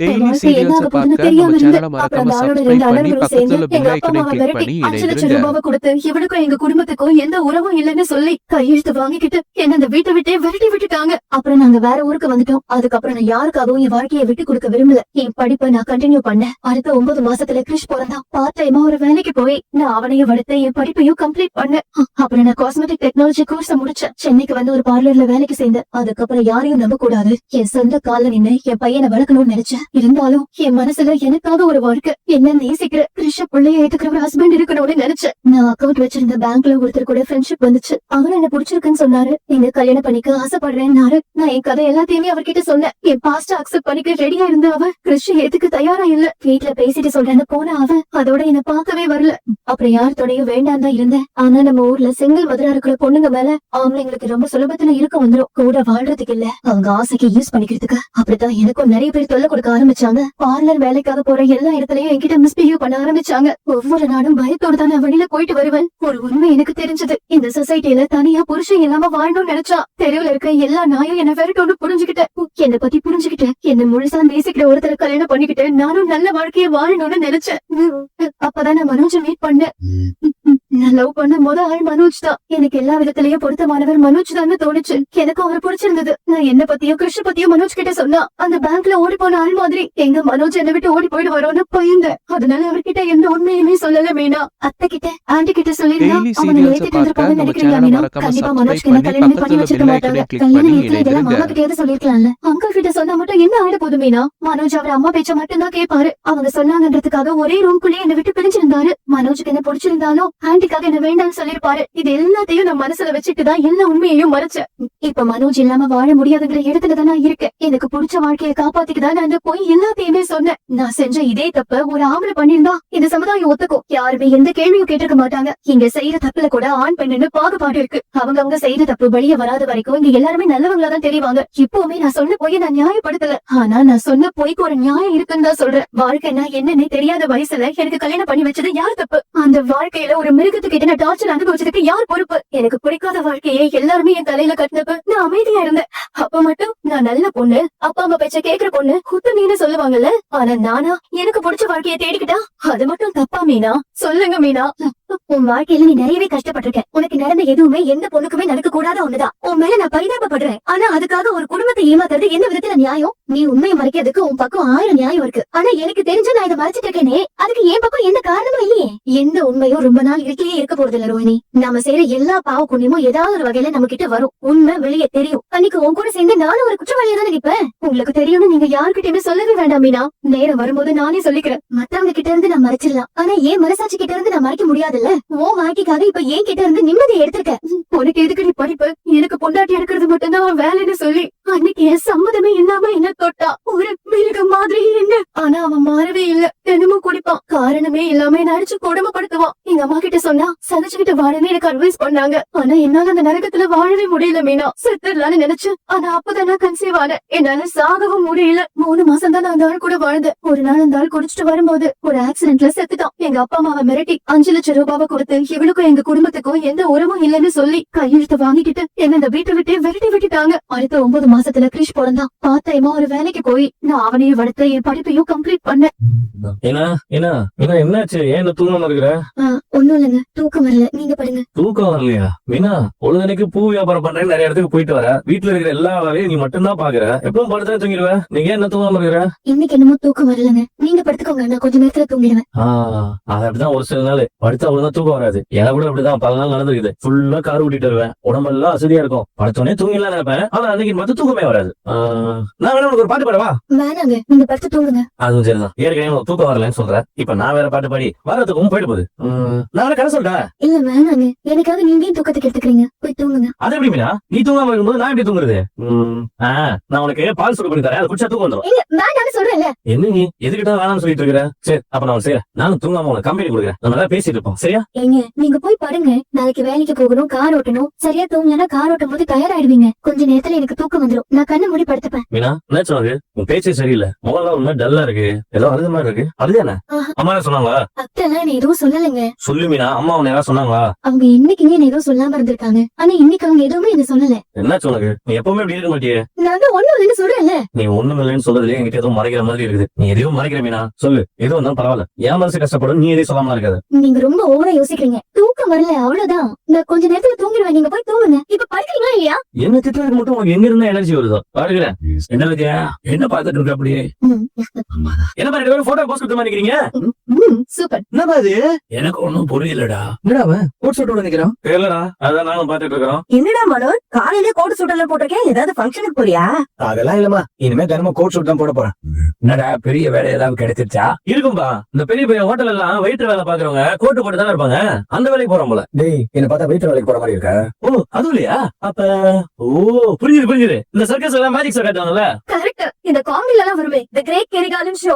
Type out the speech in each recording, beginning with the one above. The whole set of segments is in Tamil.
என் டெய்லி வாழ்க்கை என்ன சீரியல்ஸ ஆக போகுதுன்னு பார்க்க நம்ம தெரியாம இருந்து சேனல அப்புறம் மறக்காம அந்த ஆளோட 2 சப்ஸ்கிரைப் பண்ணி அண்ணன்களும் பக்கத்துல சேர்ந்து உள்ள எங்க பெல் அப்பா ஐகானையும் அம்மாவை கிளிக் மிரட்டி பண்ணி 5 லட்சம் இணைந்திருங்க. ரூபாவை கொடுத்து இவனுக்கும் எங்க குடும்பத்துக்கும் எந்த உறவும் இல்லைன்னு சொல்லி கையெழுத்து வாங்கிக்கிட்டு என்ன அந்த வீட்டை விட்டே விரட்டி விட்டுட்டாங்க. அப்புறம் நாங்க வேற ஊருக்கு வந்துட்டோம். அதுக்கப்புறம் நான் யாருக்காகவும் என் வாழ்க்கையை விட்டு கொடுக்க விரும்பல. என் படிப்பை நான் கண்டினியூ பண்ணேன். அடுத்த 9 மாசத்துல கிறிஷ் பிறந்தான். பார்ட் டைமா ஒரு வேலைக்கு போய் நான் அவனையும் வளர்த்து என் படிப்பையும் கம்ப்ளீட் பண்ணேன். அப்புறம் நான் காஸ்மெட்டிக் டெக்னாலஜி கோர்ஸ் முடிச்சேன். சென்னைக்கு வந்து ஒரு பார்லர்ல வேலைக்கு சேர்ந்தேன். அதுக்கப்புறம் யாரையும் நம்ப கூடாது. என் சொந்த கால்ல நின்னு என் பையனை வளர்க்கணும்னு நினைச்சேன். இருந்தாலும் என் மனசுல எனக்காக ஒரு வாழ்க்கை, என்ன நேசிக்கிற கிறிஷ பிள்ளைய ஏத்துக்கிற ஒரு ஹஸ்பண்ட் இருக்கணும்னு நினைச்சேன். நான் அக்கௌண்ட் வச்சிருந்த பேங்க்ல ஒருத்தர் கூட ஃப்ரெண்ட்ஷிப் வந்துச்சு. அவரும் என்ன பிடிச்சிருக்குன்னு சொன்னாரு. நீங்க கல்யாணம் பண்ணிக்க ஆசைப்படுறேன்னாரு. நான் என் கதை எல்லாத்தையுமே அவர்கிட்ட சொன்னேன். என் பாஸ்ட் அக்செப்ட் பண்ணிக்க ரெடியா இருந்த அவ கிறிஷ ஏத்துக்க தயாரா இல்ல. வீட்டுல பேசிட்டு சொல்றேன்னு போன அவ அதோட என்ன பார்க்கவே வரல. அப்புறம் யார் துணையும் வேண்டாம் தான் இருந்தேன். ஆனா நம்ம ஊர்ல சிங்கிள் மதரா இருக்கிற பொண்ணுங்க மேல ஆம்பளைங்களுக்கு ரொம்ப சுலபத்துல இருக்க வந்துரும். கூட வாழ்றதுக்கு இல்ல, அவங்க ஆசைக்கு யூஸ் பண்ணிக்கிறதுக்கு. அப்படித்தான் எனக்கும் நிறைய பேர் தொல்லை கொடுக்க ஆரம்பிச்சாங்க. பார்லர் வேலைக்காக போற எல்லா இடத்துலயும் என்கிட்ட மிஸ்பிஹேவ் பண்ண ஆரம்பிச்சாங்க. ஒவ்வொரு நாளும் பயத்தோட தான் நான் வெளியில போயிட்டு வருவேன். ஒரு உண்மை எனக்கு தெரிஞ்சது. இந்த சொசைட்டில தனியா புருஷன் இல்லாம வாழணும்னு நினைச்சா தெருவுல இருக்க எல்லா நாயும் என்ன விரட்டோன்னு புரிஞ்சுக்கிட்டேன். என்னை பத்தி புரிஞ்சுக்கிட்டேன். என்ன முழுசா நேசிக்கிற ஒருத்தரை கல்யாணம் பண்ணிக்கிட்டு நானும் நல்ல வாழ்க்கைய வாழணும்னு நினைச்சேன். அப்பதான் நான் மனோஜ் மீட் பண்ணேன். நான் லவ் பண்ண ஆள் மனோஜ் தான். எனக்கு எல்லா விதத்திலயும் பொருத்தமானவர் மனோஜ் தான் தோணுச்சு. எனக்கு அவரை பிடிச்சிருந்தது. நான் என்ன பத்தியோ கிருஷ்ண பத்தியோ மனோஜ் கிட்ட சொன்னா அந்த பேங்க்ல ஓடி போன ஆள் மாதிரி எங்க மனோஜ் என்ன விட்டு ஓடி போயிட்டு வரோன்னு பயந்தேன். அதனால அவர்கிட்ட எந்த உண்மையுமே சொல்லல. மீனா அத்தை கிட்ட ஆண்டி கிட்ட சொல்லிருந்தா டெய்லி அவங்க சீரியல்ஸ ஏத்துட்டு பார்க்க இருந்திருப்பாங்கன்னு நம்ம நினைக்கிறீங்களா? சேனல மீனா மறக்காம கண்டிப்பா சப்ஸ்கிரைப் மனோஜ்க்கு என்ன பண்ணி கல்யாணமே பண்ணி பக்கத்துல வச்சிருக்க பெல் மாட்டாங்க. ஐகானையும் கிளிக் கல்யாண பண்ணி நேரத்துல இதெல்லாம் இணைந்திருங்க. மாமா கிட்டயாவது சொல்லிருக்கலாம்ல. அங்கிள் கிட்ட சொன்னா மட்டும் என்ன ஆயிட போகுது மீனா? மனோஜ் அவர் அம்மா பேச்ச மட்டும் தான் கேட்பாரு. அவங்க சொன்னாங்கன்றதுக்காக ஒரே ரூம்குள்ளே என்ன விட்டு பிரிஞ்சிருந்தாரு. மனோஜுக்கு என்ன பிடிச்சிருந்தாலும் ஆண்டிக்காக என்ன வேண்டாம்னு சொல்லிருப்பாரு. இது எல்லாத்தையும் நான் மனசுல வச்சுட்டுதான் எல்லா உண்மையையும் மறைச்சேன். இப்ப மனோஜ் இல்லாம வாழ முடியாதுங்கிற இடத்துலதான் நான் இருக்கேன். எனக்கு பிடிச்ச வாழ்க்கையை காப்பாத்திக்குதான் நான் அந்த போய் எல்லாத்தையுமே சொன்னேன். நான் செஞ்ச இதே தப்ப ஒரு ஆம்பளை பண்ணிருந்தா இந்த சமுதாயம் ஒத்துக்கும். யாருமே எந்த கேள்வியும் கேட்டிருக்க மாட்டாங்க. இங்க செய்யற தப்புல கூட ஆண் பெண்ணுன்னு பாகுபாடு இருக்கு. அவங்க செய்யற தப்பு வெளியே வராத வரைக்கும் இங்க எல்லாருமே நல்லவங்களா தான் தெரிவாங்க. இப்பவுமே நான் சொன்ன போய் நான் நியாயப்படுத்தல. ஆனா நான் சொன்ன போய்க்கு ஒரு நியாயம் இருக்குன்னு தான் சொல்றேன். வாழ்க்கைனா என்னன்னு தெரியாத வயசுல எனக்கு கல்யாணம் பண்ணி வச்சது யார் தப்பு? அந்த வாழ்க்கையில ஒரு மிருகத்துக்கிட்ட நான் டார்ச்சர் அனுபவிச்சதுக்கு யார் பொறுப்பு? எனக்கு பிடிக்காத வாழ்க்கையை எல்லாருமே என் தலையில கட்டினப்ப நான் அமைதியா இருந்தேன். அப்ப மட்டும் நான் நல்ல பொண்ணு, அப்பா அம்மா பேச்ச கேக்குற பொண்ணு, குத்துமீன்னு சொல்லுவாங்கல்ல. ஆனா நானா எனக்கு பிடிச்ச வாழ்க்கையை தேடிக்கிட்டா அது மட்டும் தப்பா மீனா? சொல்லுங்க மீனா. உன் வாழ்க்கையில நீ நிறையவே கஷ்டப்பட்டிருக்க. உனக்கு நடந்த எதுவுமே எந்த பொண்ணுக்குமே நடக்க கூடாத ஒண்ணுதான். உன் மேல நான் பரிதாபப்படுறேன். ஆனா அதுக்காக ஒரு குடும்பத்தை ஏமாத்துறது எந்த விதத்துல நியாயம்? நீ உண்மையை மறைக்கிறதுக்கு உன் பக்கம் 1000 நியாயம் இருக்கு. ஆனா எனக்கு தெரிஞ்சு நான் இதை மறைச்சிட்டு இருக்கேனே, அதுக்கு என் பக்கம் எந்த காரணமும் இல்லையே. எந்த உண்மையும் ரொம்ப நாள் இருக்கே இருக்க போறது இல்ல ரோஹினி. நாம செய்யற எல்லா பாவ புண்ணியமும் ஏதாவது ஒரு வகையில நம்ம கிட்ட வரும். உண்மை வெளியே தெரியும். அன்னைக்கு உன் கூட சேர்ந்து நானும் ஒரு குற்றவாளியா தானே நிப்பேன். உங்களுக்கு தெரியும்னு நீங்க யாருக்கிட்டயுமே சொல்லவே வேண்டாம் மீனா. நேரம் வரும்போது நானே சொல்லிக்கிறேன். மத்தவங்க கிட்ட இருந்து நான் மறைச்சிடலாம், ஆனா ஏன் மனசாட்சி கிட்ட இருந்து நான் மறைக்க முடியாதுல்ல. உன் வாழ்க்கைக்காக இப்ப ஏன் கிட்ட இருந்து நிம்மதியை எடுத்திருக்க. உனக்கு எதுக்கடி படிப்பு? எனக்கு பொண்டாட்டி எடுக்கிறது மட்டும்தான் வேலைன்னு சொல்லி அன்னைக்கு என் சம்மதமே இல்லாம என்ன தொட்டா. ஒரு மிருகம் மாதிரி என்ன. ஆனா அவன் மாறவே இல்ல. தினமும் குடிப்பான். காரணமே இல்லாம என்ன அடிச்சு கொடுமைப்படுத்துவான். எங்க அம்மா கிட்ட சொன்னா சகிச்சுக்கிட்டு வாழன்னு எனக்கு அட்வைஸ் பண்ணாங்க. ஆனா என்னால அந்த நரகத்துல வாழவே முடியல மீனா. செத்துடலான்னு நினைச்சேன். ஆனா அப்பதான் நான் கன்சீவ் ஆனேன். என்னால சாகவும் முடியல. 3 மாசம் தான் நான் அந்த ஆள் கூட வாழ்ந்தேன். ஒரு நாள் அந்த ஆள் குடிச்சிட்டு வரும்போது ஒரு ஆக்சிடென்ட்ல செத்துட்டான். எங்க அப்பா அம்மாவை மிரட்டி 5 லட்சம் ரூபாவை கொடுத்து இவளுக்கும் எங்க குடும்பத்துக்கும் எந்த உறவும் இல்லைன்னு சொல்லி கையெழுத்து வாங்கிக்கிட்டு என்ன இந்த வீட்டை விட்டு விரட்டி விட்டுட்டாங்க. அடுத்த 9 மாசத்துல கிறிஷ் பிறந்தான். பார்ட் டைமா ஒரு வேலைக்கு போய் நான் அவனையும் வளர்த்து என் படிப்பையும் கம்ப்ளீட் பண்ணேன். என்னாச்சு? ஏன் தூங்காம இருக்கிற? ஒண்ணும் இல்லைங்க, தூக்கம் வரல. நீங்க படுங்க. தூக்கம் வரலையா? மீனா, பொழுதனைக்கு பூ வியாபாரம் பண்றேன்னு நிறைய இடத்துக்கு போயிட்டு வர. வீட்டுல இருக்கிற எல்லா வேலையும் நீ மட்டும்தான் பாக்குற. எப்பவும் படுத்தா தூங்கிடுவ. நீங்க என்ன தூங்காம இருக்கிற? இன்னைக்கு என்னமோ தூக்கம் வரலங்க. நீங்க படுத்துக்கோங்க, நான் கொஞ்ச நேரத்துல தூங்கிடுவேன். அது அப்படிதான். ஒரு சில நாள் படுத்தா அவ்வளவுதான் தூக்கம் வராது. எனக்கு கூட அப்படிதான் பல நாள் நடந்துருக்குது. ஃபுல்லா கார் ஓட்டிட்டு வருவேன். உடம்பெல்லாம் அசதியா இருக்கும். படுத்தோடனே தூங்கிடலாம் நினைப்பேன். ஆனா அன்னைக்கு மட்டும் தூக்கமே வராது. நான் வேணா உனக்கு ஒரு பாட்டு பாடவா? வேணாங்க, நீங்க படுத்து தூங்குங்க. அதுவும் சரிதான். ஏற்கனவே உனக்கு தூக்கம் வரலன்னு சொல்றேன். இப்ப நான் வேற பாட்டு பாடி வரதுக்கும் போயிட்டு போகுது. நான் வேற கதை சொல்றேன். இல்ல வேணாங்க, எனக்காக நீங்க ஏன் தூக்கத்துக்கு எடுத்துக்கிறீங்க? போய் தூங்குங்க. அது எப்படி மீனா? நீ தூங்காம இருக்கும்போது நான் எப்படி தூங்குறது? நான் உனக்கு பால் சுடு பண்ணி தரேன். அதை குடிச்சா தூக்கம் வந்துடும். இல்ல வேணாம்னு சொல்றேன்ல. என்ன நீ எதுக்கிட்ட வேணாம்னு சொல்லிட்டு இருக்கிற? சரி, அப்ப நான் செய்யறேன். நானும் தூங்காம உனக்கு கம்பெனி கொடுக்குறேன். நம்ம நல்லா பேசிட்டு இருப்போம். சரியா? ஏங்க, நீங்க போய் படுங்க. நாளைக்கு வேலைக்கு போகணும், கார் ஓட்டணும். சரியா தூங்கினா கார் ஓட்டும் போது டயர்டாயிடுவீங்க. கொஞ்ச நேரத்துல எனக்கு தூக்கம் வந்துடும். நான் கண்ணை மூடி படுத்துப்பேன். மீனா, என்ன சொன்னாங்க? உன் பேச்சே சரியில்லை. முதல்ல உண்மை டல்லா இருக்கு. ஏதோ அழுது மாதிரி இருக்கு. அதுதானே ஆஹா. அம்மா என்ன சொன்னாங்களா? அத்தெல்லாம் என்ன எதுவும் சொல்லலைங்க. சொல்லு மீனா, அம்மா உன்னை யாராவது சொன்னாங்களா? அவங்க இன்னைக்குமே என்ன எதுவும் சொல்லாம இருந்திருக்காங்க. ஆனா இன்னைக்கு அவங்க எதுவுமே என்ன சொல்லல. என்னாச்சு உனக்கு? நீ எப்பவுமே இப்படி இருக்க மாட்டியே. நான் தான் ஒண்ணும் இல்லைன்னு சொல்றேன்ல. நீ ஒண்ணும் இல்லைன்னு சொல்றதுலயே என்கிட்ட எதுவும் மறைக்கிற மாதிரி இருக்குது. நீ எதையும் மறைக்கிற மீனா, சொல்லு. எது வந்தாலும் பரவாயில்ல, என் மனசு கஷ்டப்படும், நீ எதையும் சொல்லாம இருக்காது. நீங்க ரொம்ப ஓவரா யோசிக்கிறீங்க. தூக்கம் வரல அவ்வளவுதான். நான் கொஞ்ச நேரத்துல தூங்கிடுவேன். நீங்க போய் தூங்குங்க. இப்ப படுக்கிறீங்களா இல்லையா? என்ன திட்டுறதுக்கு மட்டும் உனக்கு எங்க இருந்தா எனர்ஜி வருதோ பாருக்கிறேன். என்ன விஜயா, என்ன பார்த்துட்டு இருக்க அப்படியே? என்ன மாதிரி போட்டோ போஸ்ட் கொடுத்த மாதிரி நிக்கிறீங்க? சூப்பர். என்னப்பா இது? எனக்கு ஒண்ணும் புரியலடா. என்னடா அவன் கோட் சூட்டோட நிக்கிறான்? தெரியலடா, அதான் நானும் பாத்துட்டு இருக்கிறோம். என்னடா மனோஜ் காலையிலே கோட் சூட் எல்லாம் போட்டிருக்கேன், ஏதாவது ஃபங்க்ஷனுக்கு போறியா? அதெல்லாம் இல்லம்மா, இனிமே தினமும் கோட் சூட் தான் போட போறேன். என்னடா பெரிய வேலை ஏதாவது கிடைச்சிருச்சா? இருக்கும்பா, இந்த பெரிய பெரிய ஹோட்டல் எல்லாம் வெயிட்டர் வேலை பாக்குறவங்க கோட்டு போட்டு தானே இருப்பாங்க, அந்த வேலைக்கு போறோம் போல. டேய், என்ன பார்த்தா வெயிட்டர் வேலைக்கு போற மாதிரி இருக்கா? ஓ அது இல்லையா? அப்ப ஓ புரியுது. இந்த சர்க்கஸ் எல்லாம் மேஜிக் ஷோ காட்டுவாங்கல்ல? கரெக்ட். இந்த காமெடில எல்லாம் வருமே, தி கிரேட் கெரிகாலன் ஷோ.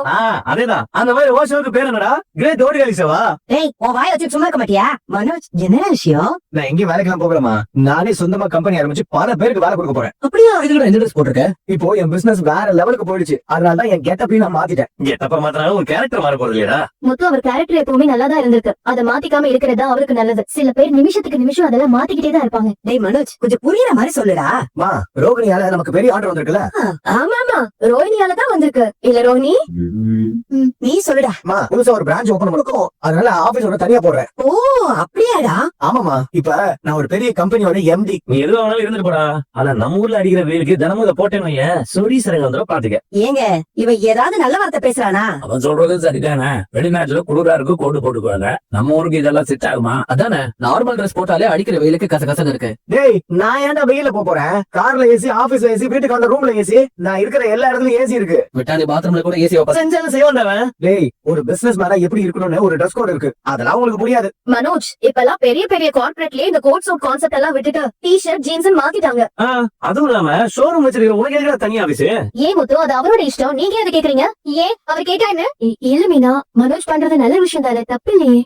அதேதான். அந்த மாதிரி ஓ ஷோக்கு பேர் என்னடா? கிரேட் ஓடிகாலி ஷோவா? டேய் உன் வாயை வச்சு சும்மா இருக்க மாட்டியா? மனோஜ் என்ன விஷயம்? நான் எங்கேயும் வேலைக்கெல்லாம் போகலாமா? நானே சொந்தமா கம்பெனி ஆரம்பிச்சு பல பேருக்கு வேலை கொடுக்க போறேன். அப்படியா? இதுல இந்த ட்ரெஸ் போட்டிருக்கேன். இப்போ என் பிசினஸ் வேற லெவலுக்கு போயிடுச்சு. அதனால தான் என் கெட்டப்பையும் நான் மாத்திட்டேன். கெட்டப்ப மாத்தினாலும் ஒரு கேரக்டர் மாற போறது இல்லையா? மொத்தம் அவர் கேரக்டர் எப்பவுமே நல்லா தான் இருந்திருக்கு. அதை மாத்திக்காம இருக்கிறதா அவருக்கு நல்லது. சில பேர் நிமிஷத்துக்கு நிமிஷம் அதெல்லாம் மாத்திக்கிட்டே தான் இருப்பாங்க. டேய் மனோஜ் கொஞ்சம் புரியுற மாதிரி சொல்லுடா. மா, ரோகிணியால நமக்கு பெரிய ஆர்டர் வந்திருக்குல்ல? ஆமா ஆமா, ரோஹிணியால தான் வந்திருக்கு. இல்ல ரோஹிணி? நீ சொல்லுடா. மா, புதுசா ஒரு பிரான்ச் ஓபன் பண்ணுறோம். அதனால ஆபீஸ் ஒண்ணு தனியா போடுறேன். ஓ அப்படியாடா? ஆமாமா, இப்ப நான் ஒரு பெரிய கம்பெனியோட எம்டி. நீ எதுவும் வேணாலும் இருந்துட்டு போடா. ஆனா நம்ம ஊர்ல அடிக்கிற வெயிலுக்கு தினமும் இதை போட்டேன்னு சொடி சரங்க வந்துடும் பாத்துக்க. ஏங்க இவன் ஏதாவது நல்ல வார்த்தை பேசுறானா? அவன் சொல்றது சரிதானே. வெளிநாட்டுல குளிரா இருக்கு, கோட்டு போட்டுக்குவாங்க. நம்ம ஊருக்கு இதெல்லாம் செட் ஆகுமா? அதானே, நார்மல் ட்ரெஸ் போட்டாலே அடிக்கிற வெயிலுக்கு கசகசன்னு இருக்கு. டேய், நான் ஏன்டா வெயில போறேன்? கார்ல ஏசி, ஆபீஸ்ல ஏசி, வீட்டுக்கு வந்த ரூம்ல ஏசி, நான் இருக்கிற எல்லா இடத்துலயும் ஏசி இருக்கு. விட்டாண்டி பாத்ரூம்ல கூட ஏசி வைப்பா. செஞ்சாலும் செய்வாண்டவன். டேய், ஒரு பிசினஸ் மேனா எப்படி இருக்கணும்னு ஒரு ட்ரெஸ் கோட் இருக்கு. அதெல்லாம் உங்களுக்கு புரியாது. மனோஜ், இப்பெல்லாம் பெரிய பெரிய கார்ப்பரேட்லயே இந்த கோட் சூட் கான்செப்ட் எல்லாம் விட்டுட்டு டி-ஷர்ட் ஜீன்ஸ் மாத்திட்டாங்க. அதுவும் இல்லாம ஷோரூம் வச்சிருக்கிற உனக்கு எதுக்கு தனி ஆபீஸ்? ஏன் முத்து, அது அவரோட இஷ்டம். நீங்க எதை கேக்குறீங்க? ஏன் அவர் கேட்டா என்ன? இல்ல மீனா, மனோஜ் பண்றது நல்ல விஷயம் தானே, தப்பு இல்லையே.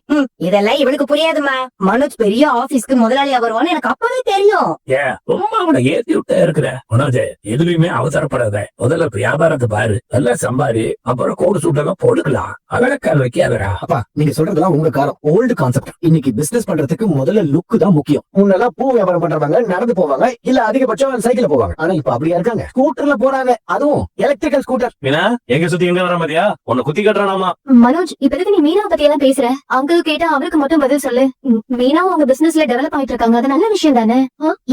இதெல்லாம் இவனுக்கு புரியாதுமா. மனோஜ் பெரிய ஆபீஸ்க்கு முதலாளியா வருவான்னு எனக்கு அப்பவே தெரியும். ரொம்ப அவனை ஏத்தி விட்டே இருக்கிற மனோஜ். எதுலயுமே அவசரப்படாத. முதல்ல வியாபாரத்தை பாரு, நல்லா சம்பாரி, அப்புறம் கோடு சூட்டெல்லாம் போட்டுக்கலாம். அழகால் வைக்காதடா. அப்பா, நீங்க சொல்றதெல்லாம் உங்க காலம், ஓல்டு கான்செப்ட். இன்னைக்கு பிசினஸ் பண்றதுக்கு முதல்ல லுக் தான் முக்கியம். முன்னெல்லாம் பூ வியாபாரம் பண்றவங்க நடந்து போவாங்க, இல்ல அதிகபட்சம் சைக்கிள் போவாங்க. ஆனா இப்ப அப்படியா இருக்காங்க, ஸ்கூட்டர்ல போறாங்க, அதுவும் எலக்ட்ரிக்கல் ஸ்கூட்டர். எங்க சுத்தி எங்க வர மாதிரியா உன்னை குத்தி கட்டுறானாமா? மனோஜ், இப்ப எதுக்கு நீ மீனா பத்தி எல்லாம் பேசுற? அங்கிள் கேட்டா அவருக்கு மட்டும் பதில் சொல்லு. மீனாவும் உங்க பிசினஸ்ல டெவலப் ஆயிட்டு இருக்காங்க, அது நல்ல விஷயம் தானே.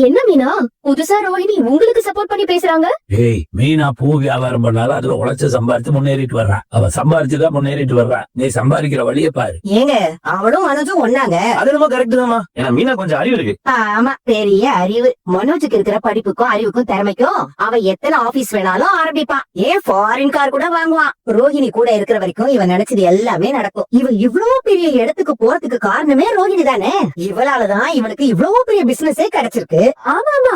என்ன மீனா, புதுசா ரோஹிணி உங்களுக்கு சப்போர்ட் பண்ணி பேசுறாங்க? ஏய், மீனா பூ வியாபாரம் பண்ணாலும் அதுல உழைச்சு சம்பாரிச்சு முன்னேறிட்டு வர்றா. அவ சம்பாரிச்சுதான் முன்னேறிட்டு வர்றா. நீ சம்பாதிக்கிற வழியை பாரு. ஏங்க அவளும் மனோஜும் ஒண்ணாங்க. அது என்னமோ கரெக்ட் தான்மா. ஏன்னா மீனா கொஞ்சம் அறிவு இருக்கு. ஆமா, பெரிய அறிவு. மனோஜுக்கு இருக்கிற படிப்புக்கும் அறிவுக்கும் திறமைக்கும் அவன் எத்தனை ஆபீஸ் வேணாலும் ஆரம்பிப்பான். ஏன் ஃபாரின் கார் கூட வாங்குவான். ரோஹிணி கூட இருக்கிற வரைக்கும் இவன் நினைச்சது எல்லாமே நடக்கும். இவன் இவ்வளவு பெரிய இடத்துக்கு போறதுக்கு காரணமே ரோஹிணி தானே. இவளாலதான் இவனுக்கு இவ்வளவு பெரிய பிசினஸே கிடைச்சிருக்கு. ஆமா,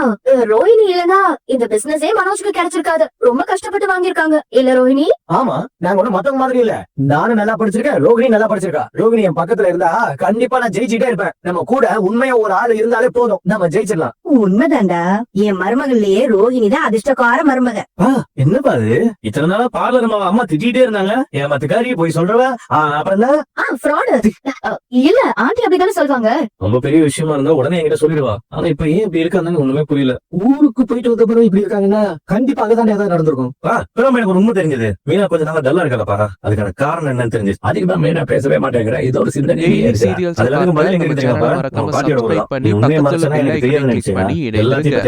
ரோஹிணி இல்லனா இந்த பிசினஸே மனோஜ்க்கு கிடைச்சிருக்காது. ரொம்ப கஷ்டப்பட்டு வாங்கியிருக்காங்க. இல்ல ரோஹிணி? ஆமா, நாங்க ஒண்ணும் மத்தவங்க மாதிரி இல்ல. நானும் நல்லா படிச்சிருக்கேன், ரோகிணி நல்லா படிச்சிருக்கா. ரோகிணி என் பக்கத்துல இருந்தா கண்டிப்பா நான் ஜெயிச்சுட்டே இருப்பேன். நம்ம கூட உண்மையா ஒரு ஆள் இருந்தாலே போதும், நம்ம ஜெயிச்சிடலாம். உண்மைதான்டா. என் மருமகள்லயே ரோஹிணி தான் அதிர்ஷ்டக்கார மருமக. என்னப்பா அது? இத்தனை நாளா பார்லர் அம்மா திட்டிட்டே இருந்தாங்க. ஏமாத்துக்காரி போய் சொல்றவ அப்புறம் ஃப்ராட். இல்ல ஆண்டி அப்படிதானே சொல்வாங்க. ரொம்ப பெரிய விஷயமா இருந்தா உடனே என்கிட்ட சொல்லிடுவா. ஆனா இப்ப ஏன் இப்படி இருக்காங்கன்னு ஒண்ணுமே புரியல. ஊருக்கு போயிட்டு வந்த பிறகு இப்படி இருக்காங்கன்னா கண்டிப்பா அங்கதான் ஏதாவது நடந்திருக்கும். எனக்கு ஒரு உண்மை தெரிஞ்சது. மீனா கொஞ்சம் நல்லா டல்லா இருக்கலப்பா. அதுக்கான காரணம் என்னன்னு தெரிஞ்சு. அதிகமா மீனா பேசவே மாட்டேங்கிற. இது ஒரு சிந்தனை. எல்லாத்தையும் தெரியாதுன்னு நினைச்சேன். எல்லாத்தையும்